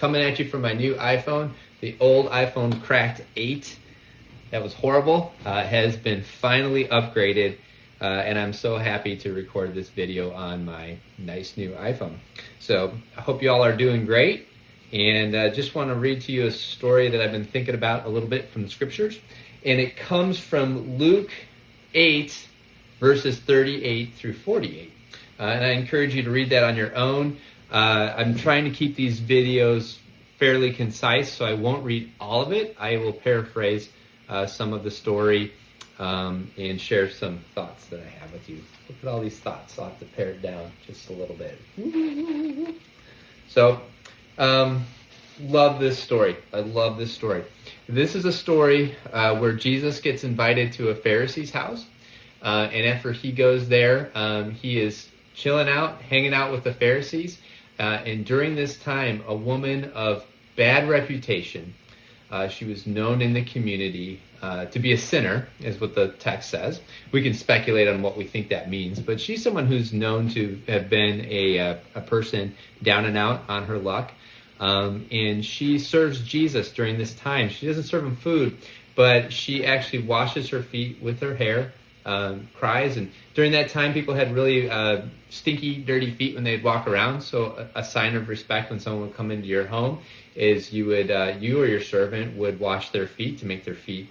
coming at you from my new iPhone. The old iPhone cracked 8. That was horrible. Has been finally upgraded, and I'm so happy to record this video on my nice new iPhone. So I hope you all are doing great, and just want to read to you a story that I've been thinking about a little bit from the scriptures, and it comes from Luke 8, verses 38 through 48. And I encourage you to read that on your own. I'm trying to keep these videos fairly concise, so I won't read all of it. I will paraphrase some of the story and share some thoughts that I have with you. Look at all these thoughts. I'll have to pare it down just a little bit. So, love this story. I love this story. This is a story where Jesus gets invited to a Pharisee's house. And after he goes there, he is chilling out, hanging out with the Pharisees. And during this time, a woman of bad reputation, she was known in the community to be a sinner, is what the text says. We can speculate on what we think that means, but she's someone who's known to have been a person down and out on her luck. And she serves Jesus during this time. She doesn't serve him food, but she actually washes her feet with her hair, cries. And during that time, people had really stinky, dirty feet when they'd walk around. So a sign of respect when someone would come into your home is you or your servant would wash their feet to make their feet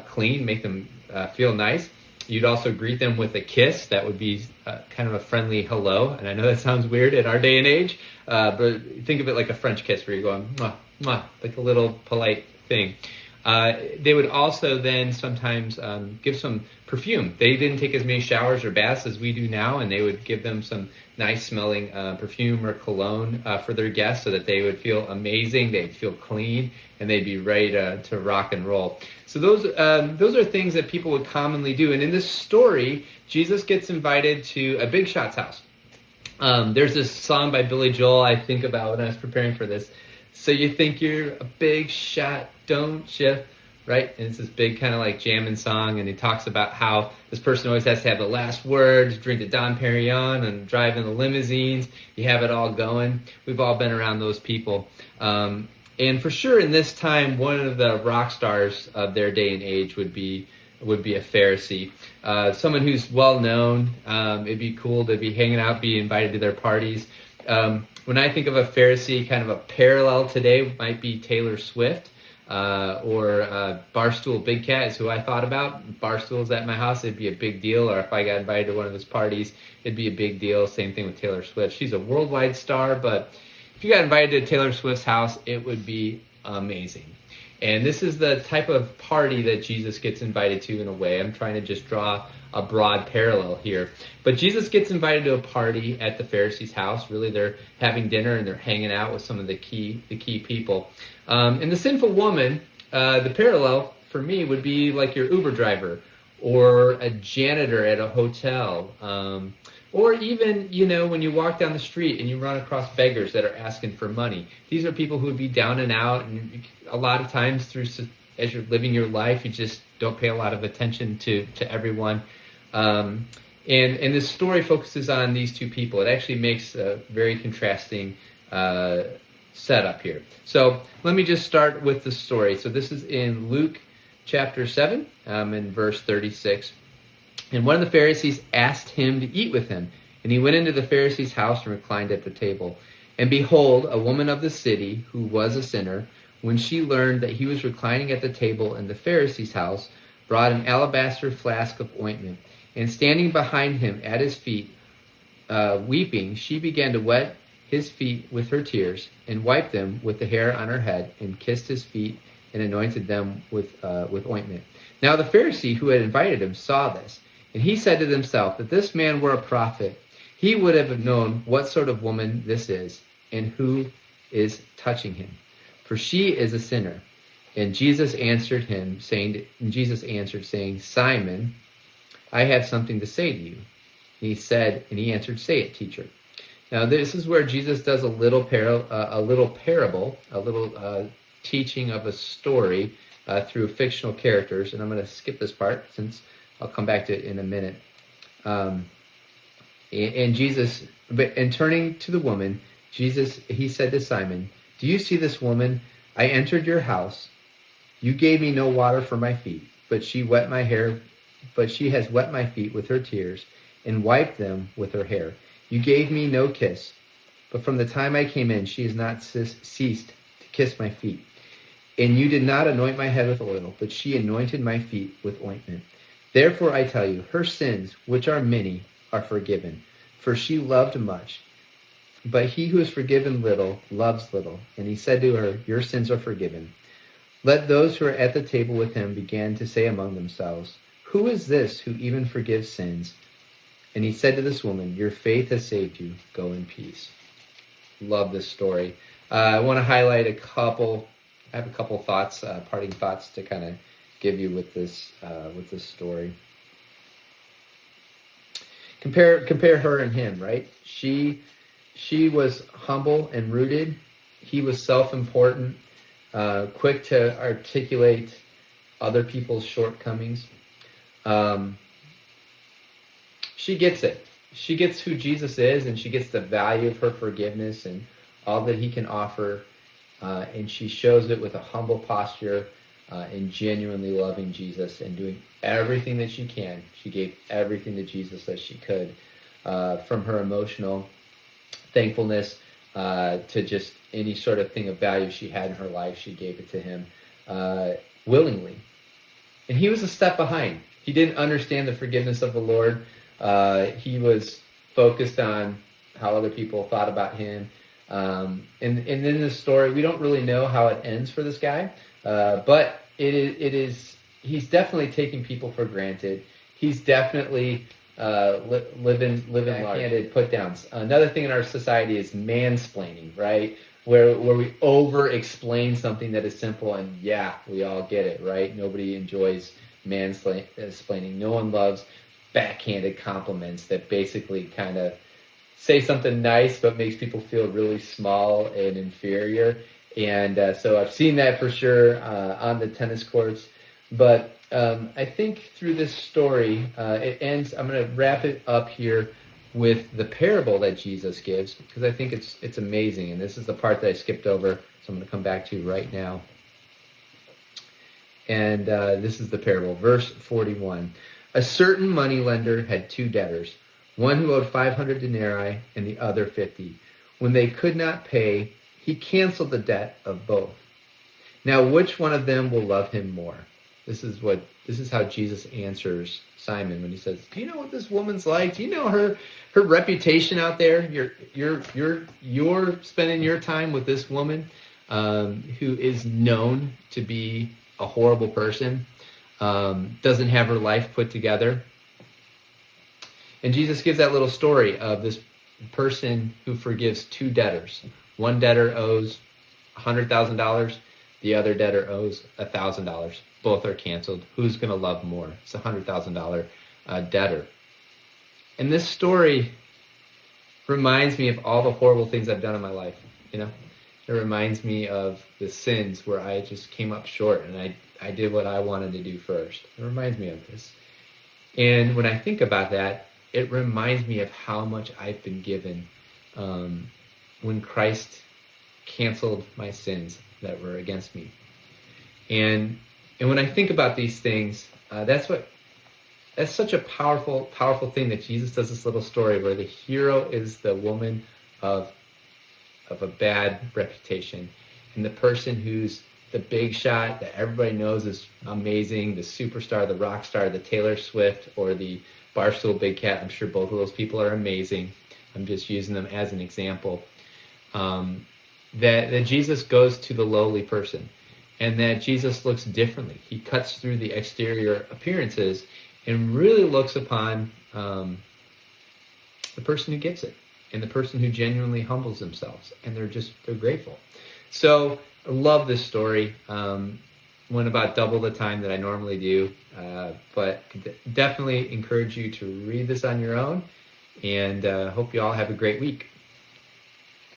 clean, make them feel nice. You'd also greet them with a kiss. That would be kind of a friendly hello. And I know that sounds weird in our day and age, but think of it like a French kiss where you're going, mwah, mwah, like a little polite thing. They would also then sometimes give some perfume. They didn't take as many showers or baths as we do now, and they would give them some nice smelling perfume or cologne for their guests so that they would feel amazing, they'd feel clean, and they'd be ready to rock and roll. So those are things that people would commonly do. And in this story, Jesus gets invited to a big shot's house. There's this song by Billy Joel I think about when I was preparing for this. So you think you're a big shot, don't you? Right? And it's this big kind of like jamming song, and he talks about how this person always has to have the last word, drink the Dom Perignon and drive in the limousines. You have it all going. We've all been around those people. And for sure in this time, one of the rock stars of their day and age would be a Pharisee. Someone who's well known. It'd be cool to be hanging out, be invited to their parties. When I think of a Pharisee, kind of a parallel today might be Taylor Swift. Or Barstool Big Cat is who I thought about. Barstool's at my house, it'd be a big deal. Or if I got invited to one of his parties, it'd be a big deal. Same thing with Taylor Swift. She's a worldwide star, but if you got invited to Taylor Swift's house, it would be amazing. And this is the type of party that Jesus gets invited to in a way. I'm trying to just draw a broad parallel here. But Jesus gets invited to a party at the Pharisee's house. Really, they're having dinner and they're hanging out with some of the key people. And the sinful woman, the parallel for me would be like your Uber driver or a janitor at a hotel. Or even, when you walk down the street and you run across beggars that are asking for money. These are people who would be down and out, and a lot of times as you're living your life, you just don't pay a lot of attention to everyone. And this story focuses on these two people. It actually makes a very contrasting setup here. So let me just start with the story. So this is in Luke chapter 7, in verse 36. And one of the Pharisees asked him to eat with him. And he went into the Pharisee's house and reclined at the table. And behold, a woman of the city, who was a sinner, when she learned that he was reclining at the table in the Pharisee's house, brought an alabaster flask of ointment. And standing behind him at his feet, weeping, she began to wet his feet with her tears, and wiped them with the hair on her head, and kissed his feet, and anointed them with ointment. Now the Pharisee who had invited him saw this. And he said to himself, if this man were a prophet, he would have known what sort of woman this is, and who is touching him. For she is a sinner. And Jesus answered, saying, Simon, I have something to say to you. And he answered, say it, teacher. Now this is where Jesus does a little parable, teaching of a story through fictional characters. And I'm going to skip this part since I'll come back to it in a minute. And turning to the woman, he said to Simon, Do you see this woman? I entered your house. You gave me no water for my feet, but she has wet my feet with her tears and wiped them with her hair. You gave me no kiss, but from the time I came in, she has not ceased to kiss my feet. And you did not anoint my head with oil, but she anointed my feet with ointment. Therefore I tell you, her sins, which are many, are forgiven, for she loved much. But he who is forgiven little loves little. And he said to her, your sins are forgiven. Let those who are at the table with him begin to say among themselves, who is this who even forgives sins? And he said to this woman, your faith has saved you. Go in peace. Love this story. I want to highlight I have a couple thoughts, parting thoughts to kind of give you with this story. Compare her and him, right? She was humble and rooted. He was self-important, quick to articulate other people's shortcomings. She gets it. She gets who Jesus is, and she gets the value of her forgiveness and all that he can offer. And she shows it with a humble posture and genuinely loving Jesus and doing everything that she can. She gave everything to Jesus that she could, from her emotional thankfulness to just any sort of thing of value she had in her life. She gave it to him willingly. And he was a step behind. He didn't understand the forgiveness of the Lord. He was focused on how other people thought about him. And in this story, we don't really know how it ends for this guy, but he's definitely taking people for granted. He's definitely living backhanded put downs. Another thing in our society is mansplaining, right? Where we over explain something that is simple, and yeah, we all get it, right? Nobody enjoys mansplaining. No one loves backhanded compliments that basically kind of say something nice but makes people feel really small and inferior. And so I've seen that for sure on the tennis courts. But I think through this story, it ends. I'm going to wrap it up here with the parable that Jesus gives, because I think it's amazing. And this is the part that I skipped over, so I'm going to come back to right now. And this is the parable, verse 41. A certain moneylender had two debtors, one who owed 500 denarii and the other 50. When they could not pay, he canceled the debt of both. Now, which one of them will love him more? This is how Jesus answers Simon when he says, "Do you know what this woman's like? Do you know her reputation out there? You're spending your time with this woman who is known to be a horrible person, doesn't have her life put together." And Jesus gives that little story of this person who forgives two debtors. One debtor owes $100,000. The other debtor owes $1,000. Both are canceled. Who's going to love more? It's a $100,000 debtor. And this story reminds me of all the horrible things I've done in my life. It reminds me of the sins where I just came up short and I did what I wanted to do first. It reminds me of this. And when I think about that, it reminds me of how much I've been given when Christ canceled my sins that were against me. And when I think about these things, that's such a powerful thing that Jesus does this little story where the hero is the woman of a bad reputation, and the person who's the big shot that everybody knows is amazing, the superstar, the rock star, the Taylor Swift, or the Barstool Big Cat. I'm sure both of those people are amazing. I'm just using them as an example. That Jesus goes to the lowly person, and that Jesus looks differently. He cuts through the exterior appearances and really looks upon the person who gets it, and the person who genuinely humbles themselves, and they're grateful. So I love this story. Went about double the time that I normally do, but definitely encourage you to read this on your own, and hope you all have a great week.